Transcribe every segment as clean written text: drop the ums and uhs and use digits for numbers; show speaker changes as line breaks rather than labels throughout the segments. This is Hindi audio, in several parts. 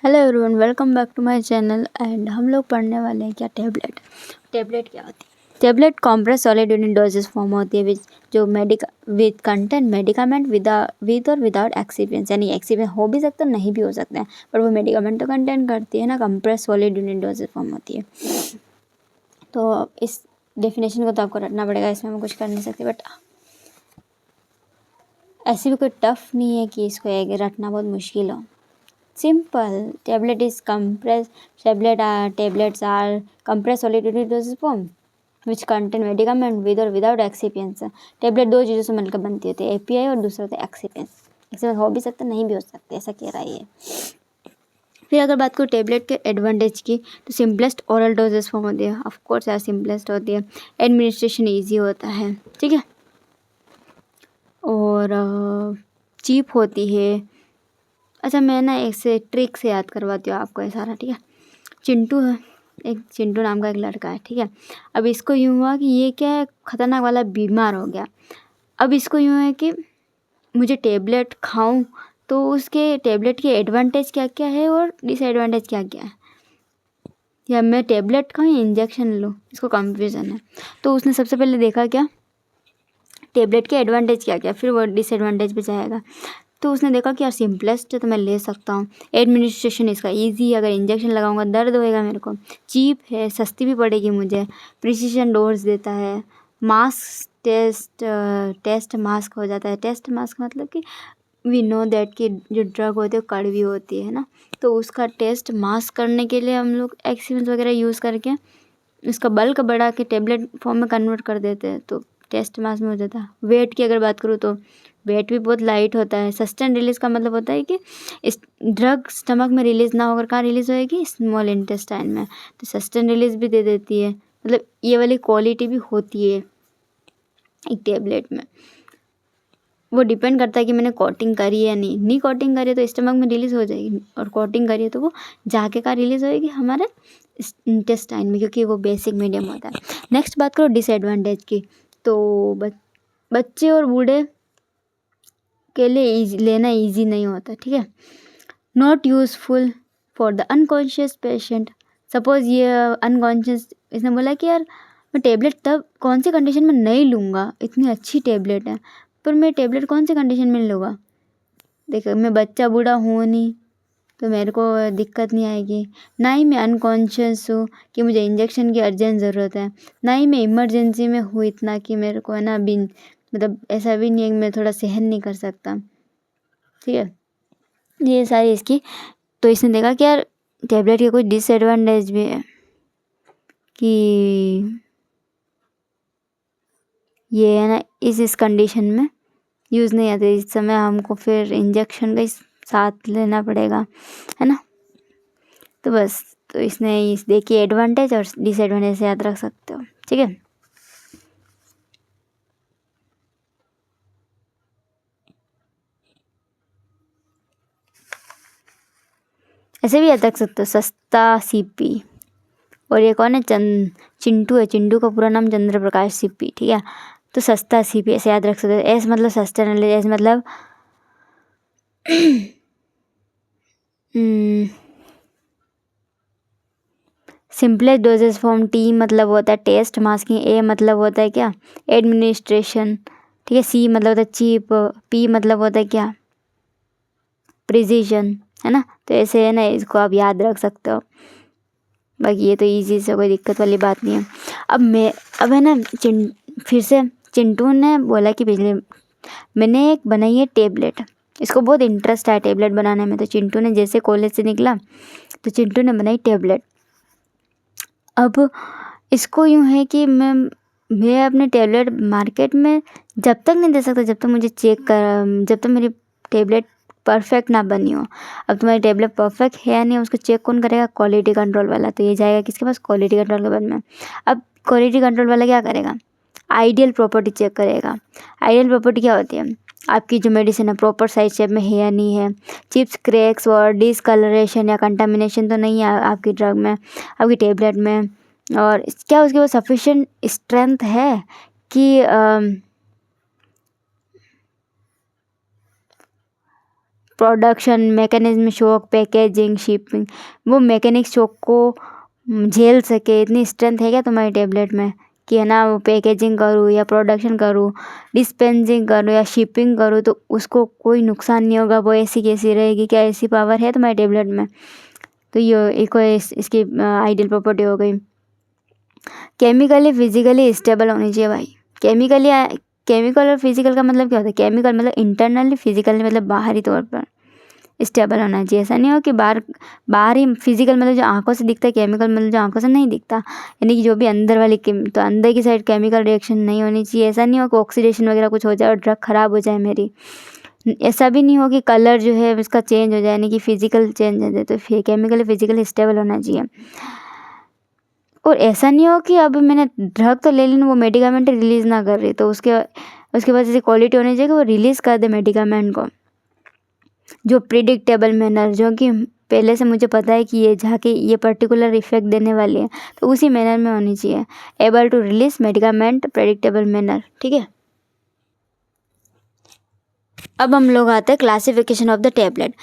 Hello everyone, welcome back to my channel. And हम लोग पढ़ने वाले हैं क्या टेबलेट। टेबलेट क्या होती है? Tablet compress solid unit doses form होती है जो विद कंटेंट मेडिकामेंट विद और विदाउट एक्सीपियंस, यानी एक्सीपियंस हो भी सकता है नहीं भी हो सकता है, पर वो मेडिकामेंट तो कंटेंट करती है ना। Compress solid unit doses form होती है। तो इस डेफिनेशन को तो आपको रटना पड़ेगा, इसमें मैं कुछ कर नहीं सकती, बट ऐसी भी कोई टफ नहीं है कि इसको रटना बहुत मुश्किल हो। Simple. Tablet is compressed. Tablets are compressed solid unit dosage form which contain medicament with or without excipients. Tablet दो चीज़ों से मिलकर बनती होती है, एपीआई और दूसरा होता है एक्सिपियंस। एक्सिपियंस हो भी सकता है नहीं भी हो सकता, ऐसा कह रहा है ये। फिर अगर बात करूँ टेबलेट के एडवांटेज की, तो सिंपलेस्ट ओरल डोजेस फॉर्म होती है। ऑफ कोर्स यार सिंपलेस्ट होती है, एडमिनिस्ट्रेशन ईजी होता है, ठीक है, और चीप होती है। अच्छा, मैं ना एक से ट्रिक से याद करवाती हूँ आपको ये सारा, ठीक है। चिंटू है, एक चिंटू नाम का एक लड़का है, ठीक है। अब इसको यूँ हुआ कि ये क्या है, ख़तरनाक वाला बीमार हो गया। अब इसको यूँ है कि मुझे टेबलेट खाऊं, तो उसके टेबलेट के एडवांटेज क्या क्या है और डिसएडवांटेज क्या क्या है, या मैं टेबलेट खाऊं या इंजेक्शन लूँ, इसको कंफ्यूजन है। तो उसने सबसे पहले देखा क्या, टेबलेट के एडवांटेज क्या क्या, फिर वो डिसएडवांटेज पे जाएगा। तो उसने देखा कि यार सिंपलेस्ट है तो मैं ले सकता हूँ, एडमिनिस्ट्रेशन इसका इजी है, अगर इंजेक्शन लगाऊंगा दर्द होएगा मेरे को, चीप है, सस्ती भी पड़ेगी मुझे, प्रिसीजन डोज देता है, मास्क टेस्ट मास्क हो जाता है। टेस्ट मास्क मतलब कि वी नो दैट कि जो ड्रग होती है वो कड़वी होती है ना, तो उसका टेस्ट मास्क करने के लिए हम लोग एक्सीपेंस वगैरह यूज़ करके उसका बल्क बढ़ा के टेबलेट फॉर्म में कन्वर्ट कर देते हैं, तो टेस्ट मास में हो जाता है। वेट की अगर बात करूँ तो वेट भी बहुत लाइट होता है। सस्टेन रिलीज का मतलब होता है कि इस ड्रग स्टमक में रिलीज़ ना होकर कहाँ रिलीज़ होएगी, स्मॉल इंटेस्टाइन में, तो सस्टेन रिलीज भी दे देती है। मतलब ये वाली क्वालिटी भी होती है एक टेबलेट में। वो डिपेंड करता है कि मैंने कोटिंग करी है या नहीं कोटिंग करी है तो स्टमक में रिलीज़ हो जाएगी, और कोटिंग करी है तो वो जाके कहाँ रिलीज़ होएगी, हमारे इंटेस्टाइन में, क्योंकि वो बेसिक मीडियम होता है। नेक्स्ट बात करो डिसएडवांटेज की, तो बच्चे और बूढ़े के लिए लेना इजी नहीं होता, ठीक है। Not useful for the unconscious patient. Suppose ये अनकॉन्शियस, इसने बोला कि यार मैं टेबलेट तब कौन सी कंडीशन में नहीं लूँगा, इतनी अच्छी टेबलेट है, पर मैं टेबलेट कौन सी कंडीशन में लूँगा। देखो मैं बच्चा बूढ़ा हूँ नहीं, तो मेरे को दिक्कत नहीं आएगी, ना ही मैं अनकॉन्शियस हूँ कि मुझे इंजेक्शन की अर्जेंट ज़रूरत है, ना ही मैं इमरजेंसी में हूँ इतना कि मेरे को है ना बिन, मतलब ऐसा भी नहीं है कि मैं थोड़ा सहन नहीं कर सकता, ठीक है। ये सारी इसकी, तो इसने देखा कि यार टेबलेट के कुछ डिसएडवांटेज भी है, कि ये है ना इस कंडीशन में यूज़ नहीं आते, इस समय हमको फिर इंजेक्शन का साथ लेना पड़ेगा, है ना। तो बस, तो इसने इस देखिए एडवांटेज और डिसएडवांटेज याद रख सकते हो, ठीक है। ऐसे भी याद रख सकते हो, सस्ता सीपी, और ये कौन है, चिंटू है, चिंटू का पूरा नाम चंद्र प्रकाश सीपी, ठीक है। तो सस्ता सीपी ऐसे याद रख सकते हो। एस मतलब सस्टेनेबल, एस मतलब सिंपलेस्ट डोजेस फॉर्म, टी मतलब होता है टेस्ट मास्किंग, ए मतलब होता है क्या, एडमिनिस्ट्रेशन, ठीक है। सी मतलब होता है चीप, पी मतलब होता है क्या, प्रिसीजन, है ना। तो ऐसे है ना, इसको आप याद रख सकते हो। बाकी ये तो इजी से, कोई दिक्कत वाली बात नहीं है। अब है ना फिर से चिंटू ने बोला कि पिछले मैंने एक बनाई है टेबलेट, इसको बहुत इंटरेस्ट है टेबलेट बनाने में। तो चिंटू ने जैसे कॉलेज से निकला तो चिंटू ने बनाई टेबलेट। अब इसको यूँ है कि मैं अपने टेबलेट मार्केट में जब तक नहीं दे सकता जब तक मुझे जब तक मेरी टेबलेट परफेक्ट ना बनी हो। अब तुम्हारी टेबलेट परफेक्ट है या नहीं, उसको चेक कौन करेगा, क्वालिटी कंट्रोल वाला। तो ये जाएगा किसके पास, क्वालिटी कंट्रोल के बाद में। अब क्वालिटी कंट्रोल वाला क्या करेगा, आइडियल प्रॉपर्टी चेक करेगा। आइडियल प्रॉपर्टी क्या होती है, आपकी जो मेडिसिन है प्रॉपर साइज शेप में है या नहीं है, चिप्स क्रैक्स और डिसकलरेशन या कंटामिनेशन तो नहीं है आपकी ड्रग में, आपकी टेबलेट में, और क्या उसके पास सफिशिएंट स्ट्रेंथ है production, mechanism shock, packaging, shipping, वो मैकेनिक शॉक को झेल सके, इतनी स्ट्रेंथ है क्या तुम्हारी टेबलेट में कि है ना वो पैकेजिंग करूँ या प्रोडक्शन करूँ, डिस्पेंसिंग करूँ या शिपिंग करूँ तो उसको कोई नुकसान नहीं होगा, वो ऐसी कैसी रहेगी, क्या ऐसी पावर है तुम्हारी टेबलेट में। तो ये एक इसकी आइडियल प्रॉपर्टी हो गई। केमिकली फिजिकली स्टेबल होनी चाहिए भाई। केमिकल और फिजिकल का मतलब क्या होता है? केमिकल मतलब इंटरनली, फिजिकली मतलब बाहरी तौर पर स्टेबल होना चाहिए। ऐसा नहीं हो कि बाहर ही फिजिकल मतलब जो आंखों से दिखता है, केमिकल मतलब जो आंखों से नहीं दिखता, यानी कि जो भी अंदर वाली तो अंदर की साइड केमिकल रिएक्शन नहीं होनी चाहिए। ऐसा नहीं हो कि ऑक्सीडेशन वगैरह कुछ हो जाए और ड्रग ख़राब हो जाए मेरी। ऐसा भी नहीं हो कि कलर जो है उसका चेंज हो जाए, यानी कि फिजिकल चेंज हो जाए। तो केमिकल फिजिकली स्टेबल होना चाहिए। और ऐसा नहीं हो कि अब मैंने ड्रग तो ले ली, वो मेडिकामेंट रिलीज़ ना कर रही, तो उसके बाद ऐसी क्वालिटी होनी चाहिए कि वो रिलीज़ कर दे मेडिकामेंट को, जो प्रिडिक्टेबल मैनर, जो कि पहले से मुझे पता है कि ये जाके ये पर्टिकुलर इफेक्ट देने वाली है, तो उसी मैनर में होनी चाहिए। Able to release medicament predictable manner. ठीक है, अब हम लोग आते हैं classification of the tablet.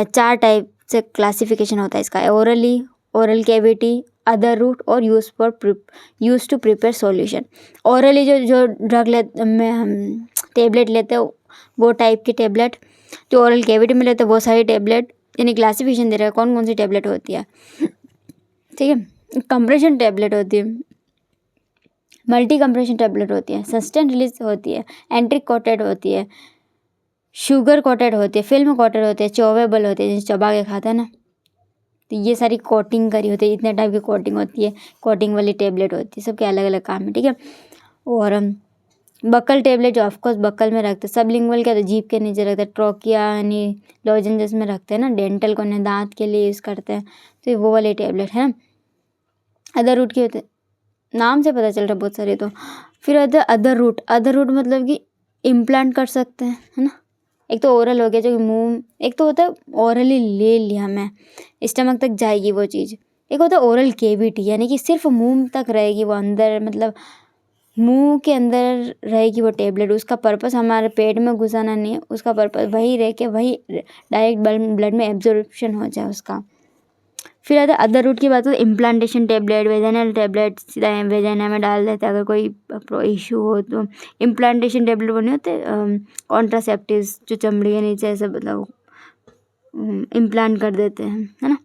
4 type से क्लासिफिकेशन होता है इसका। Orally, oral cavity, other route और use to prepare solution. Orally जो ड्रग में हम टेबलेट लेते हैं वो टाइप की टेबलेट, जो ओरल कैविटी में लेते हैं वो सारी टेबलेट, यानी क्लासिफिकेशन दे रहा है कौन कौन सी टेबलेट होती है। ठीक है, कंप्रेशन टेबलेट होती है, मल्टी कंप्रेशन टेबलेट होती है, सस्टेन रिलीज होती है, एंट्रिक कोटेड होती है, शुगर कोटेड होती है, फिल्म कोटेड होती है, चोवेबल होती है, जैसे चबा के खाता है ना, तो ये सारी कोटिंग करी होती है। इतने टाइप की कोटिंग होती है, कोटिंग वाली टेबलेट होती है, सबके अलग अलग काम है। ठीक है, और बकल टेबलेट जो ऑफकोर्स बकल में रखते हैं, सबलिंगुअल क्या तो जीभ के नीचे रखते हैं, ट्रोकिया यानी लॉजेंजेस में रखते हैं ना, डेंटल को दांत के लिए यूज़ करते हैं, तो ये वो वाली टेबलेट है। अदर रूट के होते हैं, नाम से पता चल रहा है बहुत सारे। तो फिर होता है अदर रूट। अदर रूट मतलब कि इम्प्लांट कर सकते हैं, है ना। एक तो ओरल हो गया जो कि मुंह, एक तो होता है ओरली ले लिया मैं, स्टमक तक जाएगी वो चीज़। एक होता है ओरल केविटी, यानी कि सिर्फ मुंह तक रहेगी वो, अंदर मतलब मुंह के अंदर रहेगी वो टेबलेट। उसका पर्पस हमारे पेट में घुसाना नहीं है, उसका पर्पस वही रह के वही डायरेक्ट ब्लड में एब्जॉर्प्शन हो जाए उसका। फिर आता है अदर रूट की बात हो तो इम्प्लांटेशन टेबलेट, वेजाइनल टेबलेट सीधा वेजाइना में डाल देते हैं अगर कोई इशू हो तो। इम्प्लांटेशन टेबलेट वो नहीं होते कॉन्ट्रासेप्टिव्स, जो चमड़ी के नीचे ऐसे मतलब इम्प्लांट कर देते हैं, है ना।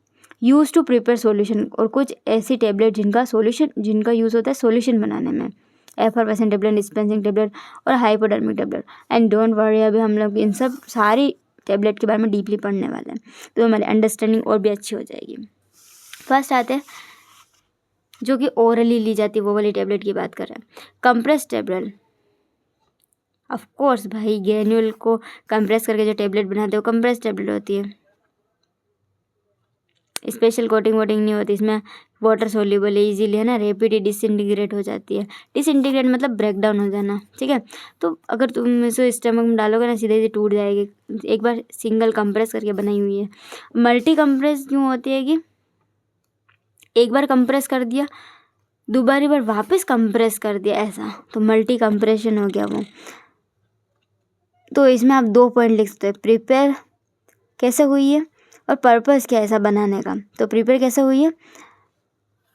यूज़ टू प्रिपेयर सॉल्यूशन, और कुछ ऐसी टेबलेट जिनका यूज़ होता है सॉल्यूशन बनाने में। एफरवेसेंट टेबलेट, डिस्पेंसिंग टेबलेट और hypodermic tablet. And don't worry, अभी हम लोग इन सब सारी टेबलेट के बारे में डीपली पढ़ने वाले हैं, तो हमारी अंडरस्टैंडिंग और भी अच्छी हो जाएगी। फर्स्ट आते हैं जो कि ओरली ली जाती है, वो वाली टेबलेट की बात कर रहे हैं। कंप्रेस टेबलेट, ऑफ कोर्स भाई ग्रेन्यूल को कंप्रेस करके जो टेबलेट बनाते हैं वो कंप्रेस टेबलेट होती है। स्पेशल कोटिंग वोटिंग नहीं होती इसमें, वाटर सोल्यूबल है, इजीली है ना, रेपिड डिसइंटीग्रेट हो जाती है। डिसइंटीग्रेट मतलब ब्रेक डाउन हो जाना। ठीक है, तो अगर तुम इसे स्टमक में डालोगे ना सीधे टूट जाएगी। एक बार सिंगल कंप्रेस करके बनाई हुई है। मल्टी कंप्रेस क्यों होती है कि एक बार कंप्रेस कर दिया, दोबारी बार वापस कंप्रेस कर दिया, ऐसा, तो मल्टी कंप्रेशन हो गया वो। तो इसमें आप 2 पॉइंट लिख सकते हैं, प्रिपेयर कैसे हुई है और पर्पस क्या है ऐसा बनाने का। तो प्रिपेयर कैसे हुई है,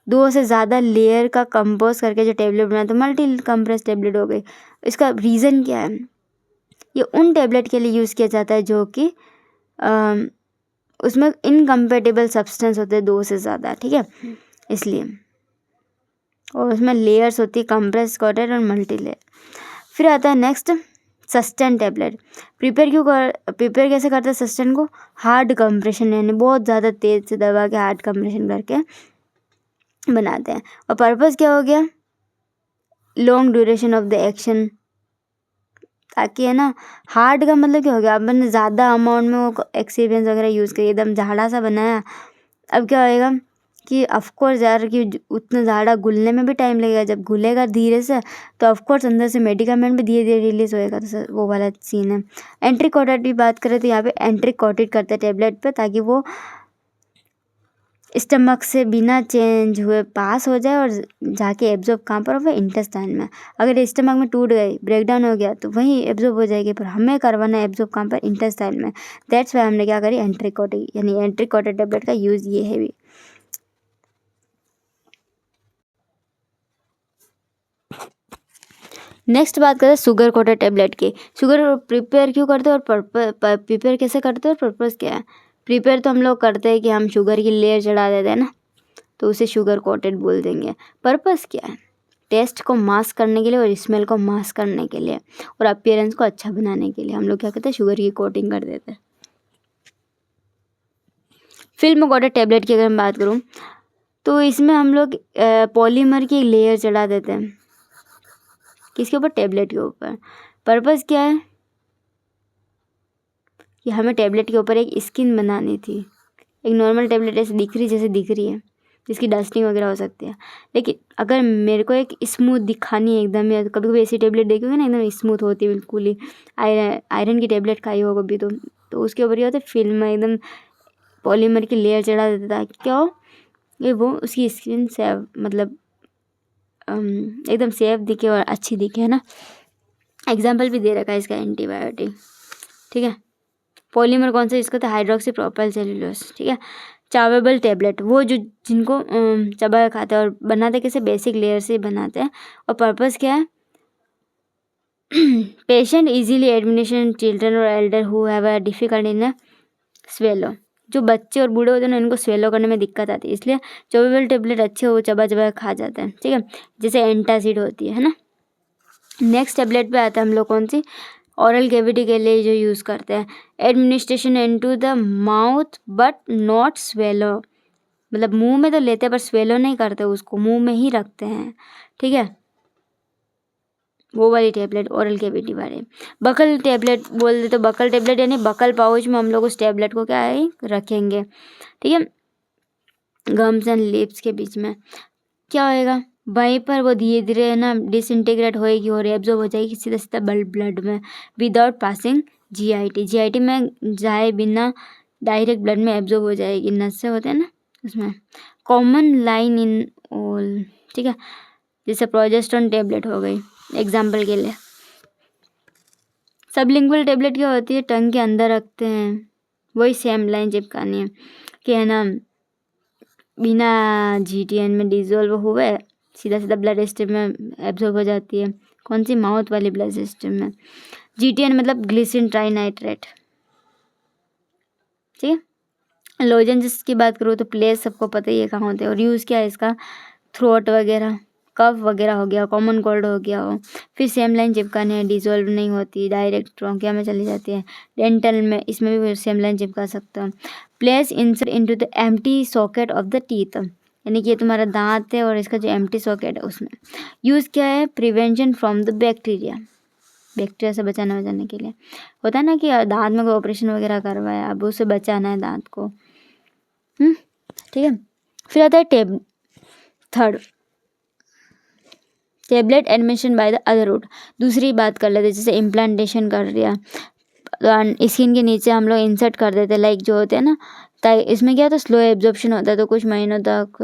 2 से ज़्यादा लेयर का कंपोज करके जो टेबलेट बना तो मल्टी कंप्रेस टेबलेट हो गई। इसका रीज़न क्या है, ये उन टेबलेट के लिए यूज़ किया जाता है जो कि उसमें इनकम्पेटिबल सब्सटेंस होते हैं 2 से ज़्यादा। ठीक है, इसलिए, और उसमें लेयर्स होती है, कंप्रेस, कोटेड और मल्टी लेयर। फिर आता है नेक्स्ट सस्टेन टेबलेट। प्रिपेयर कैसे करते हैं सस्टेन को, हार्ड कंप्रेशन, यानी बहुत ज़्यादा तेज़ से दबा के हार्ड कंप्रेशन करके बनाते हैं। और पर्पस क्या हो गया, long duration of the action, ताकि है ना, हार्ड का मतलब क्या हो गया, अपन ज़्यादा अमाउंट में वो एक्सीपियंस वगैरह यूज़ करिए, एकदम झाड़ा सा बनाया, अब क्या होएगा कि ऑफकोर्स यार कि उतना ज़्यादा घुलने में भी टाइम लगेगा, जब घुलेगा धीरे से तो ऑफकोर्स अंदर से मेडिकामेंट भी धीरे धीरे रिलीज होएगा, तो वो वाला सीन है। एंट्रिक कोटेड की बात करें तो यहाँ पे एंट्रिक कोटेड करते हैं टेबलेट पे, ताकि वो स्टमक से बिना चेंज हुए पास हो जाए और जाके एब्जॉर्ब कहाँ पर हो, इंटेस्टाइन में। अगर स्टमक में टूट गई, ब्रेकडाउन हो गया तो वहीं एब्जॉर्ब हो जाएगी, पर हमें करवाना है एब्जॉर्ब कहाँ पर, इंटेस्टाइन में। दैट्स वाई हमने क्या करी, एंट्रीकोटिक यानी एंट्रीकोटिक टेबलेट का यूज़ ये है भी। नेक्स्ट बात करते हैं शुगर कोटेड टेबलेट की। शुगर प्रिपेयर क्यों करते हैं और प्रिपेयर कैसे करते हैं और पर्पज़ क्या है। प्रिपेयर तो हम लोग करते हैं कि हम शुगर की लेयर चढ़ा देते हैं ना, तो उसे शुगर कोटेड बोल देंगे। पर्पज़ क्या है, टेस्ट को मास्क करने के लिए और स्मेल को मास्क करने के लिए और अपीयरेंस को अच्छा बनाने के लिए हम लोग क्या करते हैं, शुगर की कोटिंग कर देते हैं। फिल्म कोटेड टेबलेट की अगर मैं बात करूँ तो इसमें हम लोग पॉलीमर की लेयर चढ़ा देते हैं, किसके ऊपर, टेबलेट के ऊपर। पर्पज़ क्या है कि हमें टेबलेट के ऊपर एक स्किन बनानी थी। एक नॉर्मल टेबलेट ऐसे दिख रही जैसे दिख रही है, जिसकी डस्टिंग वगैरह हो सकती है, लेकिन अगर मेरे को एक स्मूथ दिखानी है एकदम, या कभी कभी ऐसी टेबलेट देखोगे ना एकदम स्मूथ होती है बिल्कुल ही, आयरन की टेबलेट खाई हो कभी तो उसके ऊपर ये होता है फिल्म एकदम पॉलीमर की लेयर चढ़ा देता है, क्या हो ये वो उसकी स्किन से मतलब एकदम सेफ दिखे और अच्छी दिखे, है ना। एग्जाम्पल भी दे रखा है इसका, एंटीबायोटिक, ठीक है। पॉलीमर कौन सा इसका था, हाइड्रोक्सी प्रोपाइल सेल्यूलोज, ठीक है। चावेबल टेबलेट वो जो जिनको चबा खाते हैं और बनाते कैसे, बेसिक लेयर से बनाते हैं। और पर्पज़ क्या है, पेशेंट इजीली एडमिनिस्ट्रेशन चिल्ड्रन और Elder who have a difficult in swallow. जो बच्चे और बूढ़े होते हैं ना, इनको स्वेलो करने में दिक्कत आती है, इसलिए चोवेबल टेबलेट अच्छे वो चबा चबा खा जाते हैं, ठीक है, जैसे एंटासिड होती है ना। नेक्स्ट टेबलेट पे आता है हम लोग कौन सी, ऑरल कैविटी के लिए जो यूज़ करते हैं, administration into the mouth but not swallow, मतलब मुंह में तो लेते हैं पर स्वेलो नहीं करते, उसको मुंह में ही रखते हैं, ठीक है, वो वाली टेबलेट ओरल कैविटी वाले। बकल टेबलेट बोल दे तो बकल टेबलेट यानी बकल पाउच में हम लोग उस टेबलेट को क्या है रखेंगे, ठीक है, गम्स एंड लिप्स के बीच में। क्या होएगा, वहीं पर वो धीरे धीरे है ना डिसइंटीग्रेट होएगी और एब्जॉर्ब हो जाएगी सीधा सीधा ब्लड में विदाउट पासिंग जीआईटी। जीआईटी में जाए बिना डायरेक्ट ब्लड में एब्जॉर्ब हो जाएगी, नस से होते हैं ना उसमें। कॉमन लाइन इन ऑल, ठीक है, जैसे प्रोजेस्टेरोन टेबलेट हो गई एग्जाम्पल के लिए। सबलिंगुअल टेबलेट क्या होती है, टंग के अंदर रखते हैं, वही सेम लाइन चिपकानी है कि है ना बिना जीटीएन में डिजोल्व हुए सीधा सीधा ब्लड स्ट्रीम में एब्जॉर्ब हो जाती है। कौन सी, माउथ वाली ब्लड स्ट्रीम में। जीटीएन मतलब ग्लिसरीन ट्राइनाइट्रेट, ठीक है। लोजेंजेस की बात करूँ तो प्लेस सबको पता ही है कहाँ होते हैं और यूज़ क्या है इसका, थ्रोट वगैरह, कफ वगैरह हो गया, कॉमन कोल्ड हो गया हो। फिर सेम लाइन चिपकाने हैं, डिजोल्व नहीं होती, डायरेक्ट ट्रोंकिया में चली जाती है। डेंटल में इसमें भी सेम लाइन चिपका सकते हो। Place insert into the empty socket of the teeth, यानी कि ये तुम्हारा दांत है और इसका जो एम्प्टी सॉकेट है उसमें। यूज़ क्या है, prevention from the bacteria, bacteria से बचाने के लिए। होता है ना कि दांत में कोई ऑपरेशन वगैरह करवाया, अब उससे बचाना है दांत को, ठीक है। फिर आता है third tablet admission by the other route. दूसरी बात कर लेते, जैसे इम्प्लांटेशन कर दिया तो स्किन के नीचे हम लोग इंसर्ट कर देते, लाइक जो होते हैं ना, ताकि इसमें क्या होता है स्लो एब्जॉर्प्शन होता है, तो कुछ महीनों तक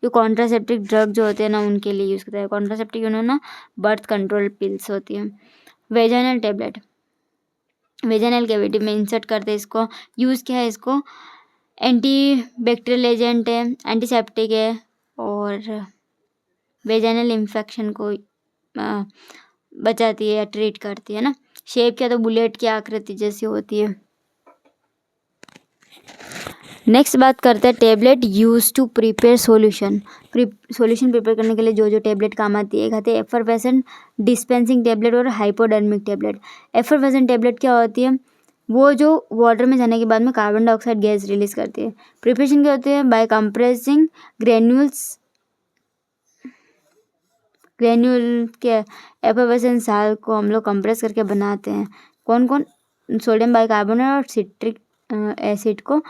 जो कॉन्ट्रासेप्टिक ड्रग जो होते हैं ना उनके लिए यूज़ करते हैं। कॉन्ट्रासेप्टिक ना बर्थ कंट्रोल पिल्स होती हैं। वेजाइनल टेबलेट, वेजाइनल कैविटी में इंसर्ट करते हैं इसको। यूज़ क्या है इसको, एंटी बैक्टीरियल एजेंट है, एंटीसेप्टिक है और वेजाइनल इन्फेक्शन को बचाती है या ट्रीट करती है ना। शेप क्या, तो बुलेट की आकृति जैसी होती है। नेक्स्ट बात करते हैं tablet use to prepare solution. Solution prepare करने के लिए जो जो टेबलेट काम आती है, कहते हैं एफरवेसेंट डिस्पेंसिंग टेबलेट और हाइपोडर्मिक टेबलेट। एफरवेसेंट टेबलेट क्या होती है, वो जो वाटर में जाने के बाद में कार्बन डाइऑक्साइड गैस रिलीज करती है। प्रिपरेशन क्या होती है, बाय कंप्रेसिंग ग्रेन्यूल के एफरवेसेंट साल को हम लोग कंप्रेस करके बनाते हैं। कौन कौन, सोडियम बाइकार्बोनेट और सिट्रिक एसिड को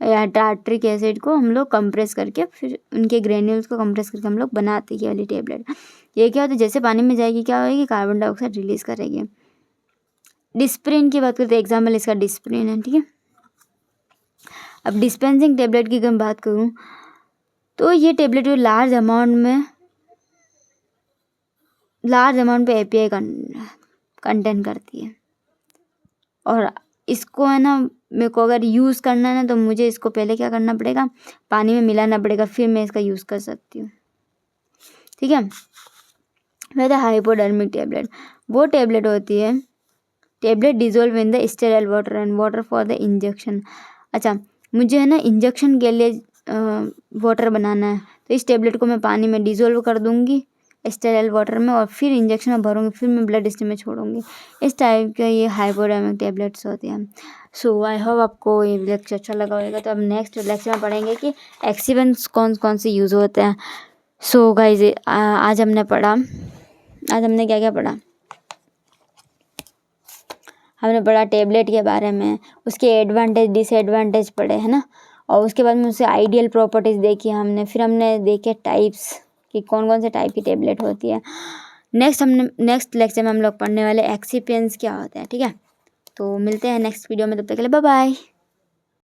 या टार्ट्रिक एसिड को हम लोग कंप्रेस करके फिर उनके ग्रेन्यूल्स को कंप्रेस करके हम लोग बनाते हैं ये वाली टेबलेट। ये क्या होता है, जैसे पानी में जाएगी क्या होगी, कार्बन डाइऑक्साइड रिलीज करेगी। डिस्प्रिन की बात करते हैं, एग्जाम्पल इसका डिस्प्रिन है, ठीक है। अब डिस्पेंसिंग टेबलेट की अगर मैं बात करूँ तो ये टेबलेट जो लार्ज अमाउंट पे API कंटेंट करती है, और इसको है ना मेरे को अगर यूज़ करना है ना तो मुझे इसको पहले क्या करना पड़ेगा, पानी में मिलाना पड़ेगा, फिर मैं इसका यूज़ कर सकती हूँ। ठीक है। वह था हाइपोडर्मिक टेबलेट। वो टेबलेट होती है tablet dissolve in the sterile water and water for the injection. अच्छा, मुझे है ना इंजेक्शन के लिए वाटर बनाना है, तो इस टेबलेट को मैं पानी में डिजोल्व कर दूँगी स्टेराइल वाटर में, और फिर इंजेक्शन में भरूँगी, फिर मैं ब्लड स्ट्रीम में छोड़ूंगी। इस टाइप के ये हाइपोडर्मिक टेबलेट्स होते हैं। सो आई होप आपको ये लेक्चर अच्छा लगा होगा। तो अब नेक्स्ट लेक्चर में पढ़ेंगे कि एक्सिपेंट्स कौन कौन से यूज़ होते हैं। सो गाइज आज हमने क्या क्या पढ़ा। हमने पढ़ा टेबलेट के बारे में, उसके एडवांटेज डिसएडवांटेज पढ़े है ना, और उसके बाद में उससे आइडियल प्रॉपर्टीज़ देखी हमने। फिर हमने देखे टाइप्स कि कौन कौन से टाइप की टेबलेट होती है। नेक्स्ट लेक्चर में हम लोग पढ़ने वाले एक्सिपेंट्स क्या होते हैं। ठीक है, तो मिलते हैं नेक्स्ट वीडियो में, तब तक के लिए बाय बाय।